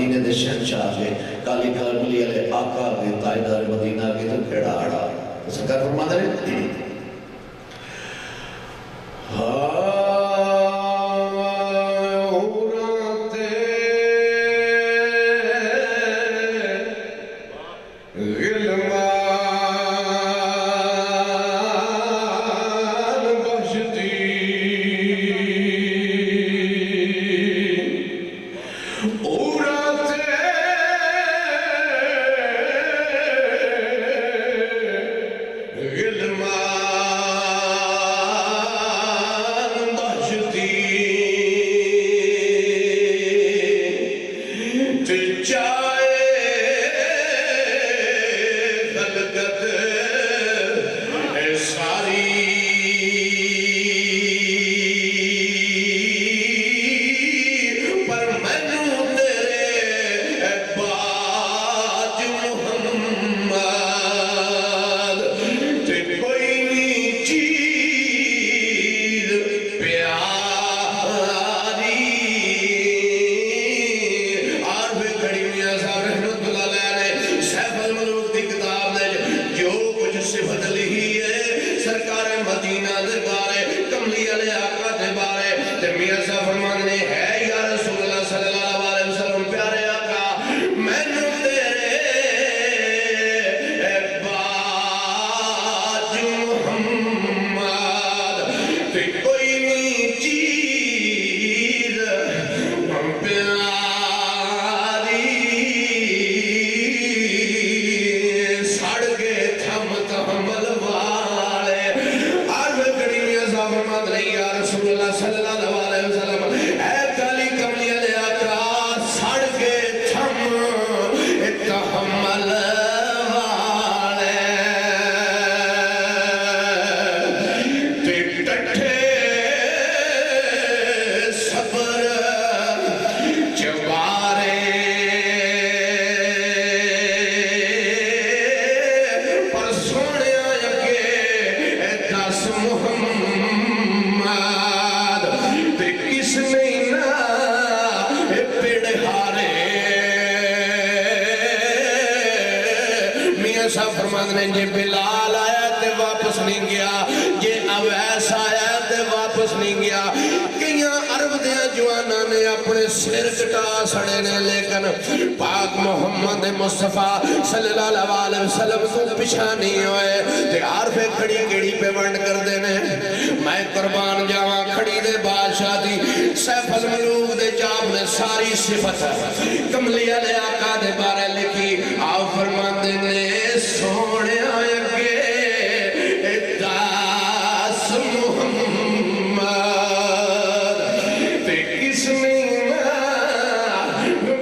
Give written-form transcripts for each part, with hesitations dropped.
مدینے دے شہنشاہ کے کالی کالملی علیہ آقا کے تاجدار مدینہ کے تو کھڑا آڑا سرکار فرما دے جی بلال آیا تے واپس نہیں گیا جی اویس آیا تے واپس نہیں گیا کئیاں عرب دیا جوانا نے اپنے سر کٹا سڑے نے لیکن پاک محمد مصطفیٰ صلی اللہ علیہ وسلم تو پچھا نہیں ہوئے تے عارف کھڑی گڑی پہ ونڈ کر دینے میں قربان جاواں کھڑی دے بادشاہ دی سیف الملوک دے جاب نے ساری صفت کملی علیہ آقا دے بارے لکھی آؤ فرمان دینے سونے آئے گے داس محمد تے کس نے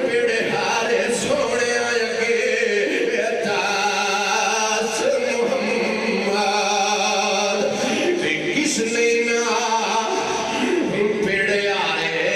پیڑے ہارے سونے آئے گے داس محمد تے کس نے پیڑے ہارے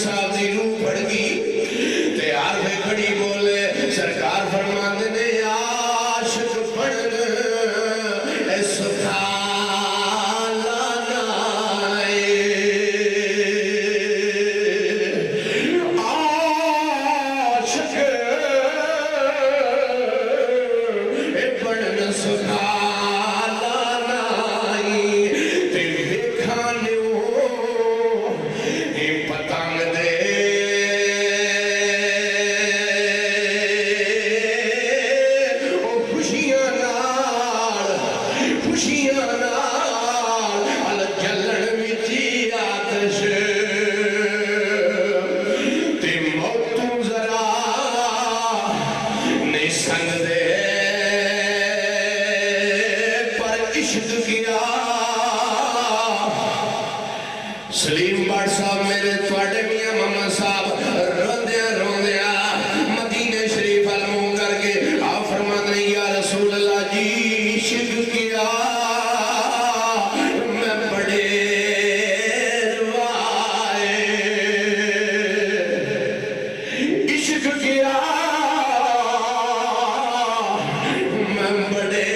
साहब की रूह फड़ गई ते आरफे खड़ी बोले सरकार फरमाते ने आशिक पढ़न सुखा सलीम भट्ट साहब मेरे थोड़े मियां मामा साहब रोंदिया रोंदिया मदीने शरीफ अल मुंह करके आप फरमाते हैं या रसूल अल्लाह जी इश्क किया मैं बड़े रुआए इश्क किया मैं बड़े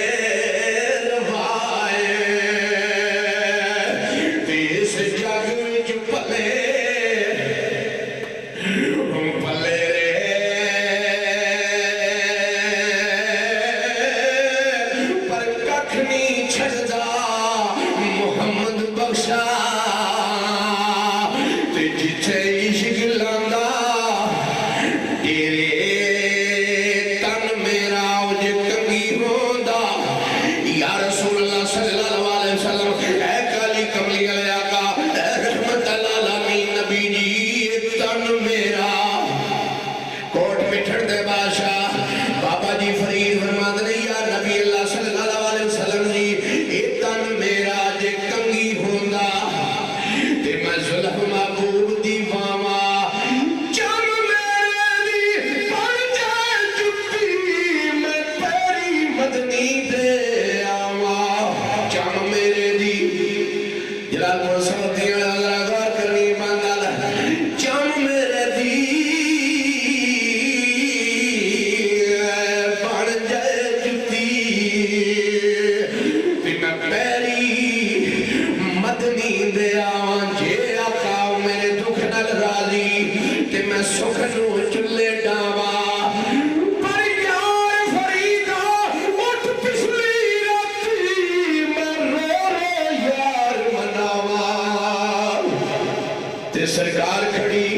सरकार खड़ी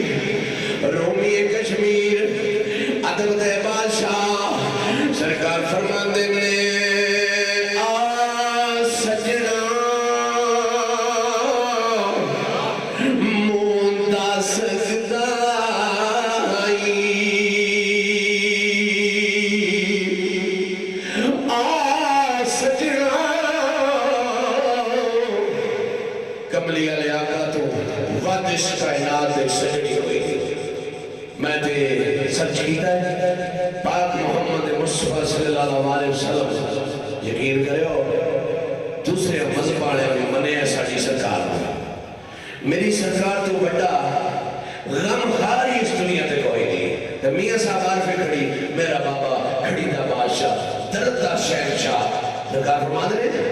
रोमी कश्मीर अदब दे बादशाह सरकार फरमाते ने आ सजना मुंदा सकदा आ सजना कमली वाले आका तो वादिश कायनात सजनी हुई मैं ते सर्च किया पाक मोहम्मद मुस्तफा सल्लल्लाहु अलैहि वसल्लम यकीन करो दूसरे मजहब वाले भी मने साडी सरकार मेरी सरकार तो बड़ा गमखार इस दुनिया ते कोई नहीं ते मियां साहब आरफे खड़ी मेरा बाबा खड़ी दा बादशाह दर्द दा शहंशाह सरकार फरमाते ने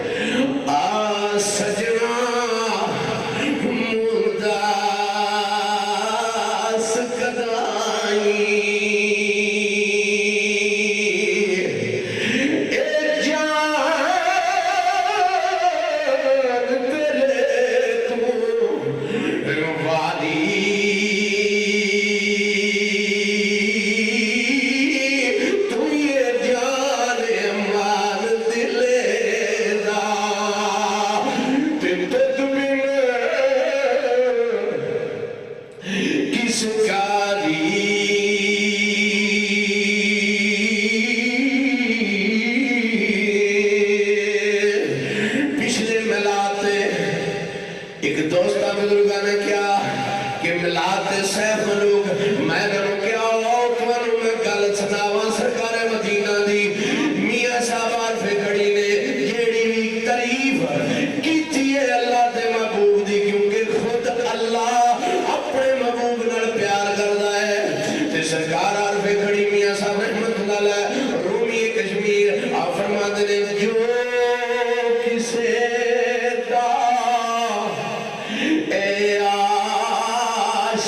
आ सजना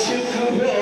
आशिक हो